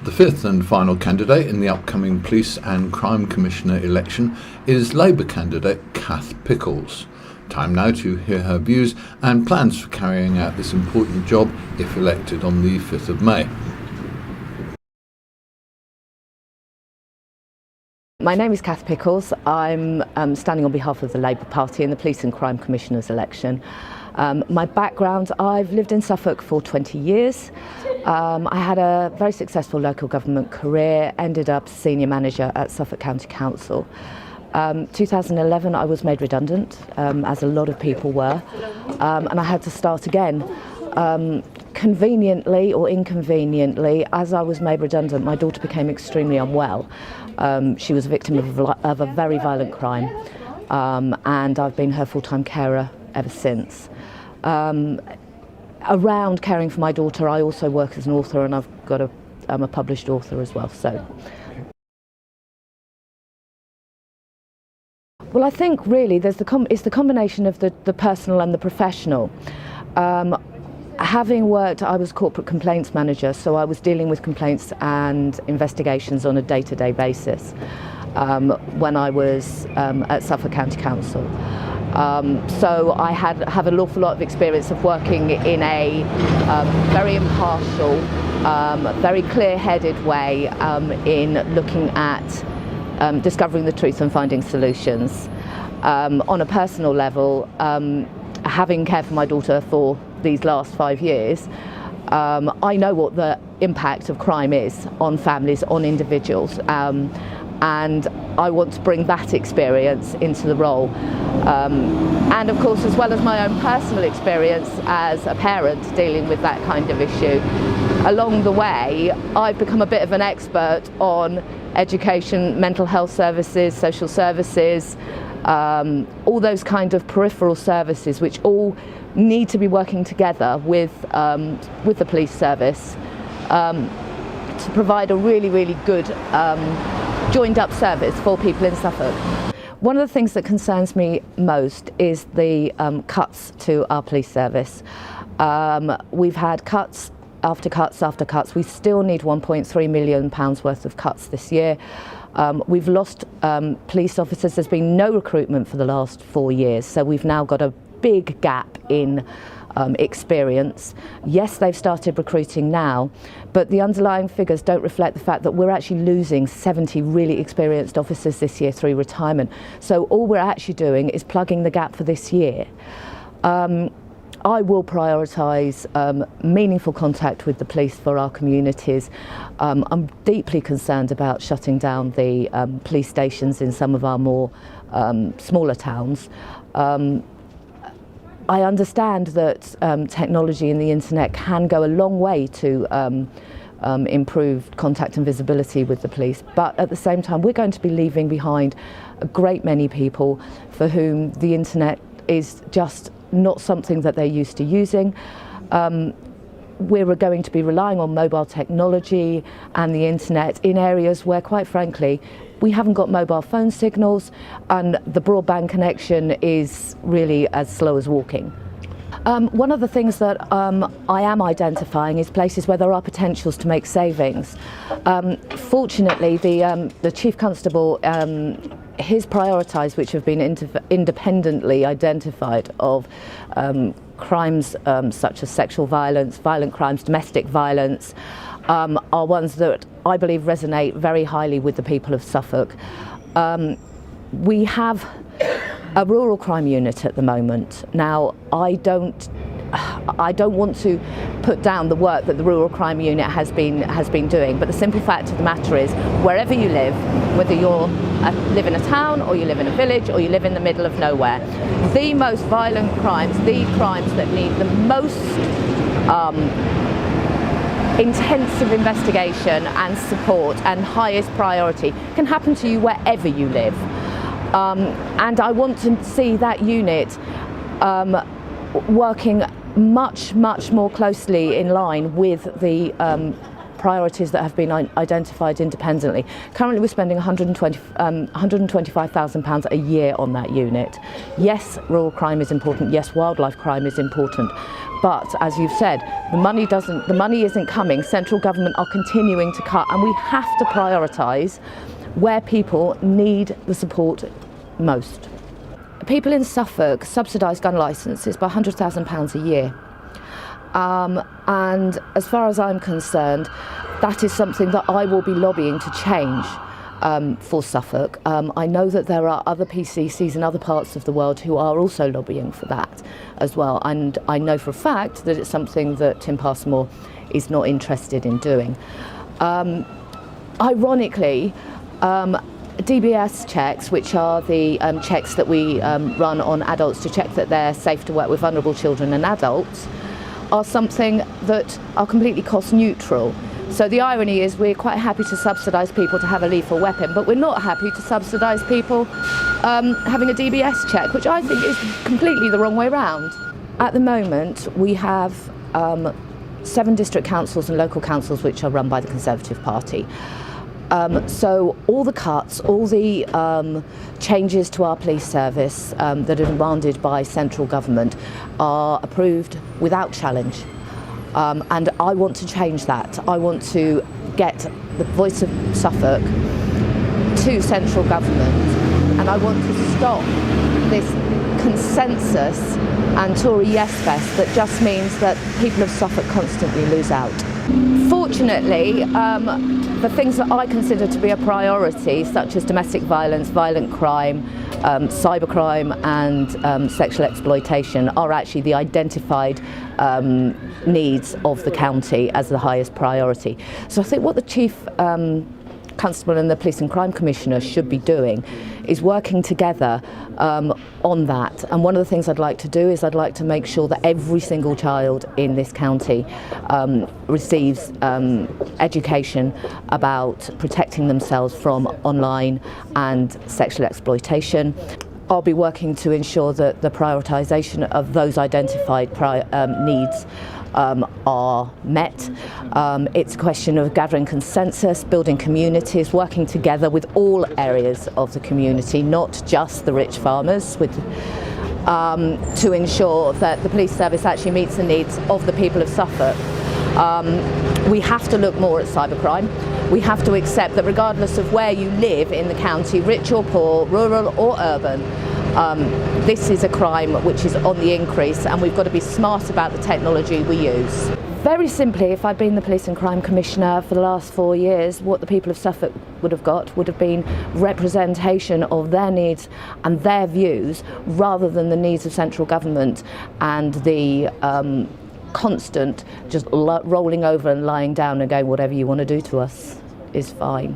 The fifth and final candidate in the upcoming Police and Crime Commissioner election is Labour candidate Cath Pickles. Time now to hear her views and plans for carrying out this important job if elected on the 5th of May. My name is Cath Pickles. I'm standing on behalf of the Labour Party in the Police and Crime Commissioner's election. My background, I've lived in Suffolk for 20 years. I had a very successful local government career, ended up senior manager at Suffolk County Council. 2011 I was made redundant, as a lot of people were, and I had to start again. Conveniently or inconveniently, as I was made redundant, my daughter became extremely unwell. She was a victim of a very violent crime, and I've been her full-time carer ever since. Around caring for my daughter, I also work as an author, and I'm a published author as well. Well, I think really it's the combination of the personal and the professional. Having worked, I was corporate complaints manager, so I was dealing with complaints and investigations on a day-to-day basis when I was at Suffolk County Council. So I have an awful lot of experience of working in a very impartial, very clear-headed way in looking at discovering the truth and finding solutions. On a personal level, having cared for my daughter for these last 5 years, I know what the impact of crime is on families, on individuals, and I want to bring that experience into the role. And of course, as well as my own personal experience as a parent dealing with that kind of issue, along the way I've become a bit of an expert on education, mental health services, social services, all those kind of peripheral services which all need to be working together with the police service to provide a really, really good joined up service for people in Suffolk. One of the things that concerns me most is the cuts to our police service. We've had cuts after cuts after cuts. We still need £1.3 million worth of cuts this year. We've lost police officers. There's been no recruitment for the last 4 years, so we've now got a big gap in experience. Yes, they've started recruiting now, but the underlying figures don't reflect the fact that we're actually losing 70 really experienced officers this year through retirement. So all we're actually doing is plugging the gap for this year. I will prioritise meaningful contact with the police for our communities. I'm deeply concerned about shutting down the police stations in some of our more smaller towns. I understand that technology and the internet can go a long way to improve contact and visibility with the police, but at the same time we're going to be leaving behind a great many people for whom the internet is just not something that they're used to using. We're going to be relying on mobile technology and the internet in areas where, quite frankly, we haven't got mobile phone signals, and the broadband connection is really as slow as walking. One of the things that I am identifying is places where there are potentials to make savings. Fortunately, the Chief Constable, his priorities, which have been independently identified, of crimes such as sexual violence, violent crimes, domestic violence, are ones that I believe resonate very highly with the people of Suffolk. We have a rural crime unit at the moment. Now, I don't want to put down the work that the rural crime unit has been doing, but the simple fact of the matter is, wherever you live, whether you live in a town or you live in a village or you live in the middle of nowhere, the most violent crimes, the crimes that need the most intensive investigation and support and highest priority can happen to you wherever you live. And I want to see that unit working much more closely in line with the priorities that have been identified independently. Currently we're spending £125,000 a year on that unit. Yes, rural crime is important, yes, wildlife crime is important, but as you've said, the money isn't coming. Central government are continuing to cut, and we have to prioritise where people need the support most. People in Suffolk subsidise gun licences by £100,000 a year. And as far as I'm concerned, that is something that I will be lobbying to change for Suffolk. I know that there are other PCCs in other parts of the world who are also lobbying for that as well, and I know for a fact that it's something that Tim Passmore is not interested in doing. Ironically, DBS checks, which are the checks that we run on adults to check that they're safe to work with vulnerable children and adults, are something that are completely cost neutral. So the irony is we're quite happy to subsidise people to have a lethal weapon, but we're not happy to subsidise people having a DBS check, which I think is completely the wrong way round. At the moment we have 7 district councils and local councils which are run by the Conservative Party. So all the cuts, all the changes to our police service that are demanded by central government are approved without challenge. And I want to change that. I want to get the voice of Suffolk to central government, and I want to stop this consensus and Tory yes fest that just means that people of Suffolk constantly lose out. Fortunately, the things that I consider to be a priority, such as domestic violence, violent crime, cybercrime and sexual exploitation, are actually the identified needs of the county as the highest priority. So I think what the Chief Constable and the Police and Crime Commissioner should be doing is working together on that. And one of the things I'd like to do is I'd like to make sure that every single child in this county receives education about protecting themselves from online and sexual exploitation. I'll be working to ensure that the prioritisation of those identified needs are met. It's a question of gathering consensus, building communities, working together with all areas of the community, not just the rich farmers, to ensure that the police service actually meets the needs of the people of Suffolk. We have to look more at cybercrime. We have to accept that regardless of where you live in the county, rich or poor, rural or urban, this is a crime which is on the increase, and we've got to be smart about the technology we use. Very simply, if I'd been the Police and Crime Commissioner for the last 4 years, what the people of Suffolk would have got would have been representation of their needs and their views, rather than the needs of central government and the constant just rolling over and lying down and going, whatever you want to do to us is fine.